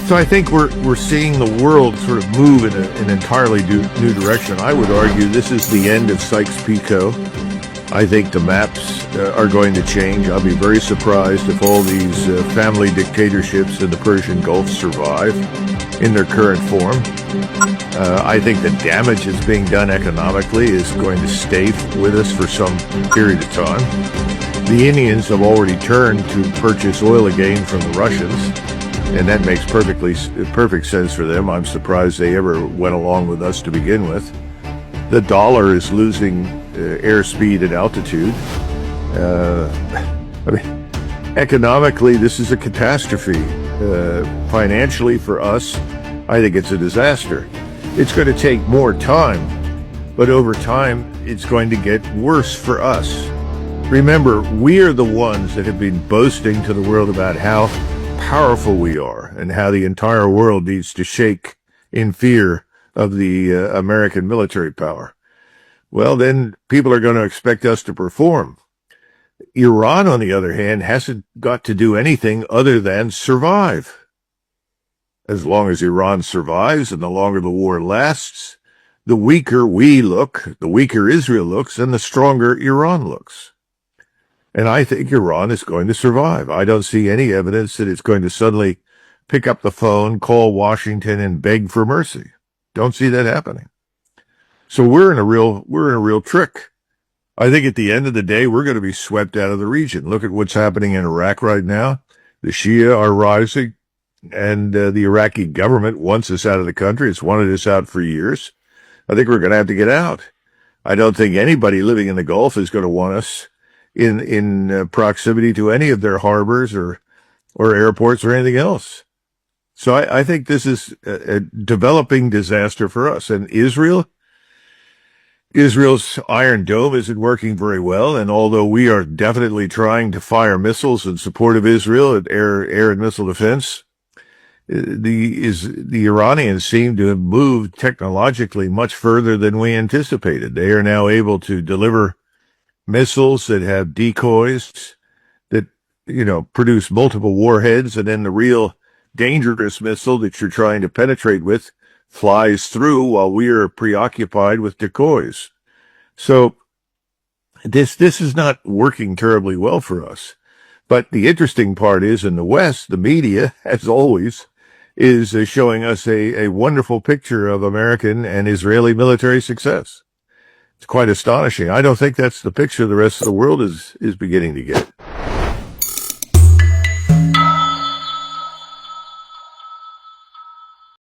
So I think we're seeing the world sort of move in an entirely new direction. I would argue this is the end of Sykes-Picot. I think the maps are going to change. I'll be very surprised if all these family dictatorships in the Persian Gulf survive in their current form. I think the damage that's being done economically is going to stay with us for some period of time. The Indians have already turned to purchase oil again from the Russians, and that makes perfect sense for them. I'm surprised they ever went along with us to begin with. The dollar is losing airspeed and altitude. Economically, this is a catastrophe. Financially, for us, I think it's a disaster. It's going to take more time, but over time, it's going to get worse for us. Remember, we are the ones that have been boasting to the world about how powerful we are and how the entire world needs to shake in fear of the American military power. Well, then people are going to expect us to perform. Iran, on the other hand, hasn't got to do anything other than survive. As long as Iran survives and the longer the war lasts, the weaker we look, the weaker Israel looks, and the stronger Iran looks. And I think Iran is going to survive. I don't see any evidence that it's going to suddenly pick up the phone, call Washington, and beg for mercy. Don't see that happening. So we're in a real trick. I think at the end of the day, we're going to be swept out of the region. Look at what's happening in Iraq right now. The Shia are rising, and the Iraqi government wants us out of the country. It's wanted us out for years. I think we're going to have to get out. I don't think anybody living in the Gulf is going to want us in proximity to any of their harbors or airports or anything else. So I think this is a developing disaster for us. And Israel's Iron Dome isn't working very well. And although we are definitely trying to fire missiles in support of Israel at air and missile defense, the Iranians seem to have moved technologically much further than we anticipated. They are now able to deliver missiles that have decoys that, produce multiple warheads, and then the real dangerous missile that you're trying to penetrate with flies through while we are preoccupied with decoys. So this is not working terribly well for us. But the interesting part is, in the West, the media, as always, is showing us a wonderful picture of American and Israeli military success. It's quite astonishing. I don't think that's the picture the rest of the world is beginning to get.